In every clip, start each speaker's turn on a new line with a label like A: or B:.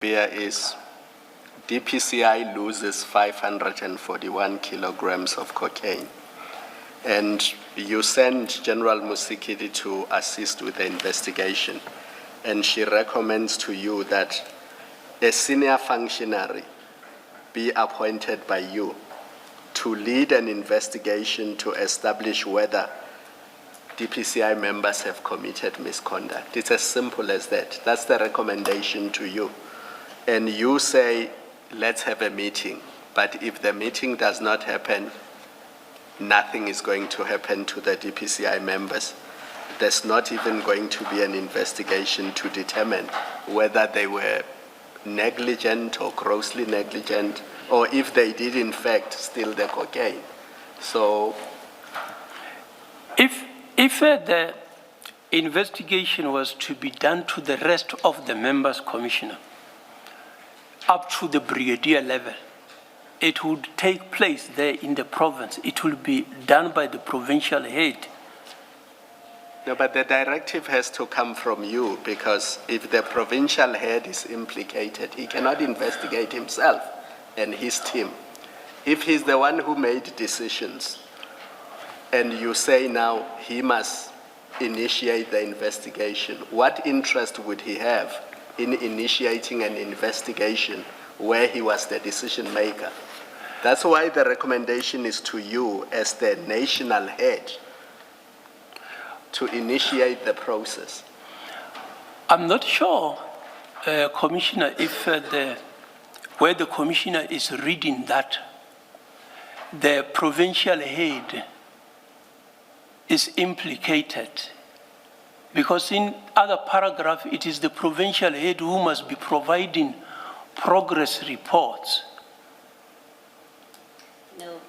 A: Here is DPCI loses 541 kilograms of cocaine. And you sent General Musikidi to assist with the investigation. And she recommends to you that a senior functionary be appointed by you to lead an investigation to establish whether DPCI members have committed misconduct. It's as simple as that. That's the recommendation to you. And you say, let's have a meeting. But if the meeting does not happen, nothing is going to happen to the DPCI members. There's not even going to be an investigation to determine whether they were negligent or grossly negligent, or if they did in fact steal the cocaine. So,
B: if the investigation was to be done to the rest of the members, Commissioner, up to the brigadier level, it would take place there in the province. It will be done by the provincial head.
A: No, but the directive has to come from you, because if the provincial head is implicated, he cannot investigate himself and his team. If he's the one who made decisions, and you say now he must initiate the investigation, what interest would he have in initiating an investigation where he was the decision maker? That's why the recommendation is to you as the national head to initiate the process.
B: I'm not sure, Commissioner, if where the Commissioner is reading that, the provincial head is implicated, because in other paragraph, it is the provincial head who must be providing progress reports.
C: No,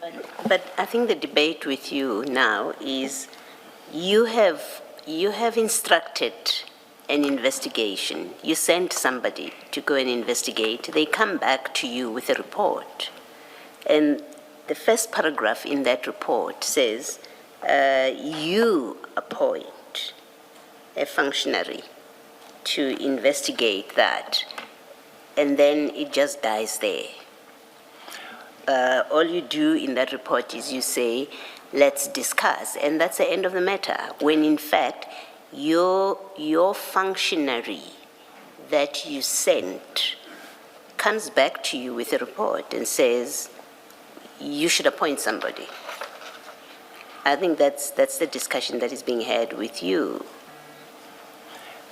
C: but I think the debate with you now is you have instructed an investigation. You sent somebody to go and investigate. They come back to you with a report. And the first paragraph in that report says, you appoint a functionary to investigate that, and then it just dies there. All you do in that report is you say, let's discuss, and that's the end of the matter, when in fact, your functionary that you sent comes back to you with a report and says, you should appoint somebody. I think that's the discussion that is being had with you.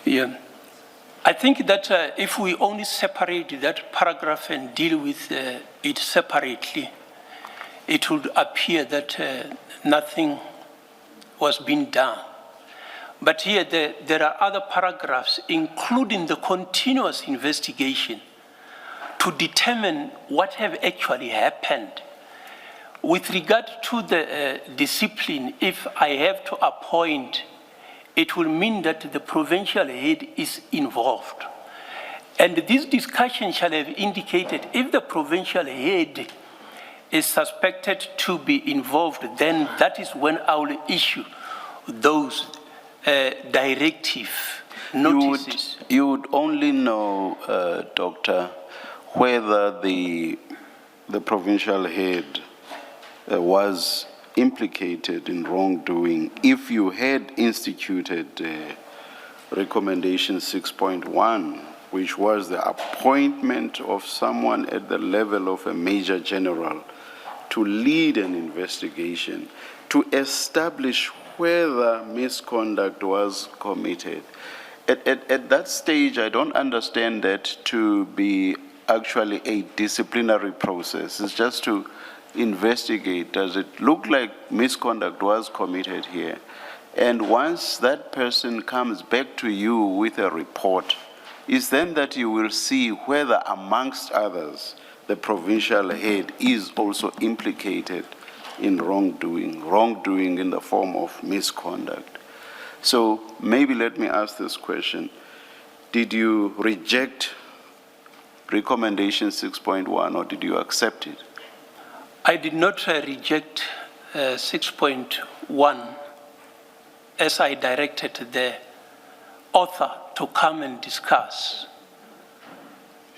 B: Yeah. I think that if we only separate that paragraph and deal with it separately, it would appear that nothing was being done. But here there are other paragraphs, including the continuous investigation, to determine what have actually happened. With regard to the discipline, if I have to appoint, it will mean that the provincial head is involved. And this discussion shall have indicated if the provincial head is suspected to be involved, then that is when I will issue those directive notices.
D: You would only know, Doctor, whether the provincial head was implicated in wrongdoing if you had instituted recommendation 6.1, which was the appointment of someone at the level of a major general to lead an investigation to establish whether misconduct was committed. At that stage, I don't understand that to be actually a disciplinary process. It's just to investigate, does it look like misconduct was committed here? And once that person comes back to you with a report, it's then that you will see whether, amongst others, the provincial head is also implicated in wrongdoing in the form of misconduct. So maybe let me ask this question. Did you reject recommendation 6.1 or did you accept it?
B: I did not reject 6.1 as I directed the author to come and discuss.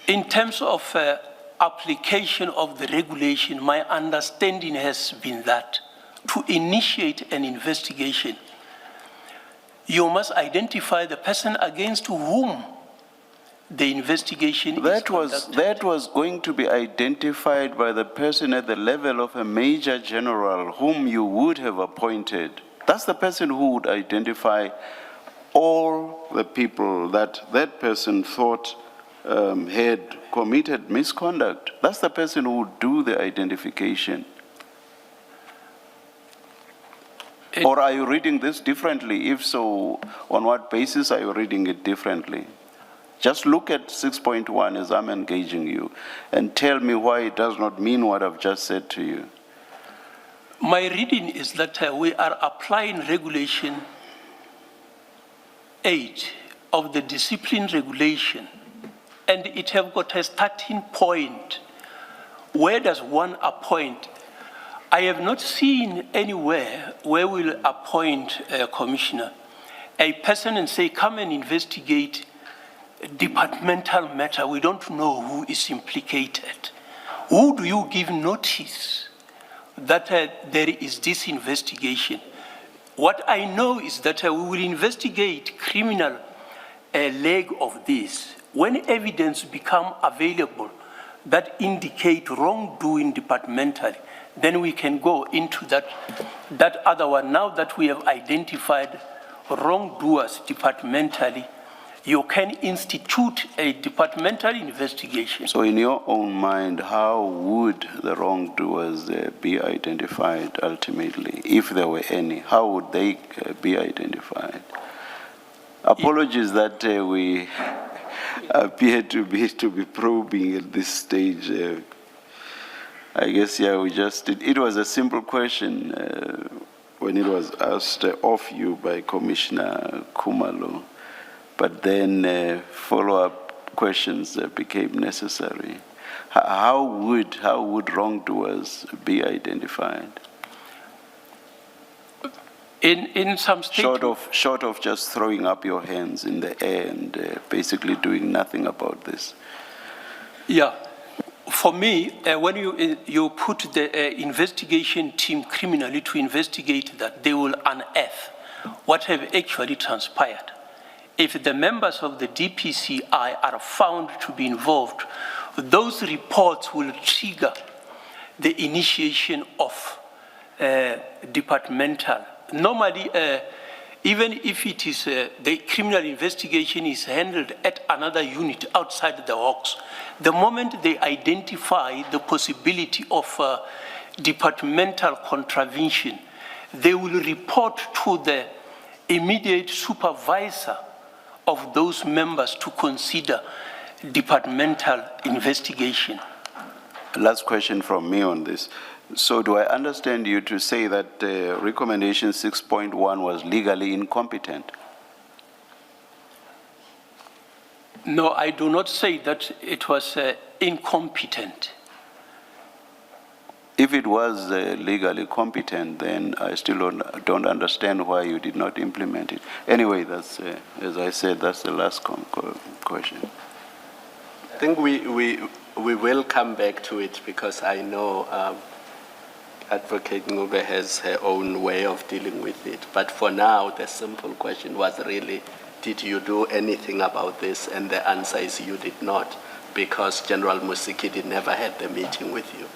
B: In terms of application of the regulation, my understanding has been that to initiate an investigation, you must identify the person against whom the investigation is conducted.
D: That was going to be identified by the person at the level of a major general whom you would have appointed. That's the person who would identify all the people that that person thought had committed misconduct. That's the person who would do the identification. Or are you reading this differently? If so, on what basis are you reading it differently? Just look at 6.1 as I'm engaging you and tell me why it does not mean what I've just said to you.
B: My reading is that we are applying regulation 8 of the discipline regulation, and it have got a starting point. Where does one appoint? I have not seen anywhere where we'll appoint a commissioner, a person and say, come and investigate departmental matter. We don't know who is implicated. Who do you give notice that there is this investigation? What I know is that we will investigate criminal leg of this. When evidence become available that indicate wrongdoing departmentally, then we can go into that other one. Now that we have identified wrongdoers departmentally, you can institute a departmental investigation.
D: So in your own mind, how would the wrongdoers be identified ultimately? If there were any, how would they be identified? Apologies that we appear to be probing at this stage. I guess, yeah, it was a simple question when it was asked of you by Commissioner Khumalo. But then follow-up questions became necessary. How would wrongdoers be identified?
B: In some states,
D: Short of just throwing up your hands in the air and basically doing nothing about this.
B: yeah. For me, when you put the investigation team criminally to investigate that, they will unearth what have actually transpired. If the members of the DPCI are found to be involved, those reports will trigger the initiation of departmental. Normally, even if it is the criminal investigation is handled at another unit outside the Hawks, the moment they identify the possibility of departmental contravention, they will report to the immediate supervisor of those members to consider departmental investigation.
D: Last question from me on this. So do I understand you to say that recommendation 6.1 was legally incompetent?
B: No, I do not say that it was incompetent.
D: If it was legally competent, then I still don't understand why you did not implement it. Anyway, that's, as I said, that's the last question.
A: I think we will come back to it because I know Advocate Ngube has her own way of dealing with it. But for now, the simple question was really, did you do anything about this? And the answer is you did not, because General Musikidi never had the meeting with you.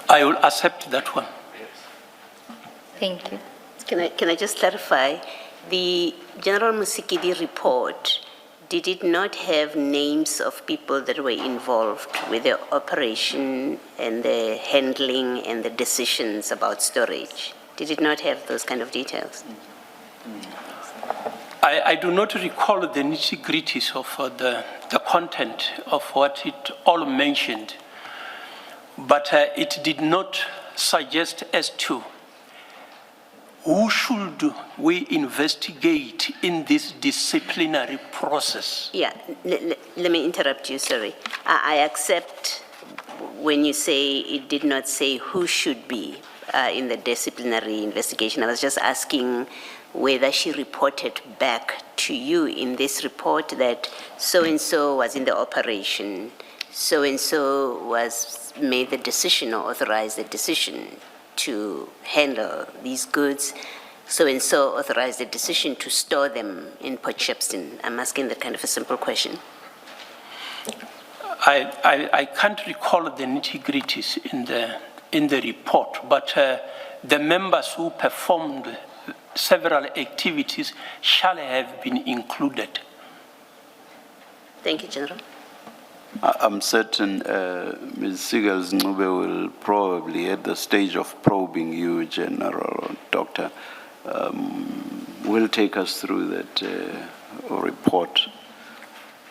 B: I will accept that one.
A: Yes.
C: Thank you. Can I just clarify? The General Musikidi report, did it not have names of people that were involved with the operation and the handling and the decisions about storage? Did it not have those kind of details?
B: I do not recall the nitty-gritties of the content of what it all mentioned, but it did not suggest as to who should we investigate in this disciplinary process.
C: Yeah, let me interrupt you, sorry. I accept when you say it did not say who should be in the disciplinary investigation. I was just asking whether she reported back to you in this report that so-and-so was in the operation, so-and-so was made the decision or authorized the decision to handle these goods, so-and-so authorized the decision to store them in Port Shepstone? I'm asking that kind of a simple question.
B: I can't recall the nitty-gritties in the report, but the members who performed several activities shall have been included.
C: Thank you, General.
D: I'm certain Ms. Sigels-Ncube will probably, at the stage of probing you, General or Doctor, will take us through that report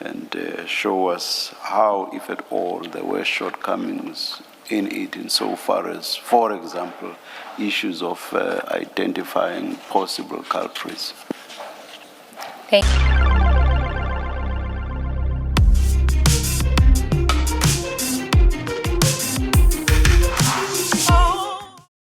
D: and show us how, if at all, there were shortcomings in it insofar as, for example, issues of identifying possible culprits.
E: Thank you.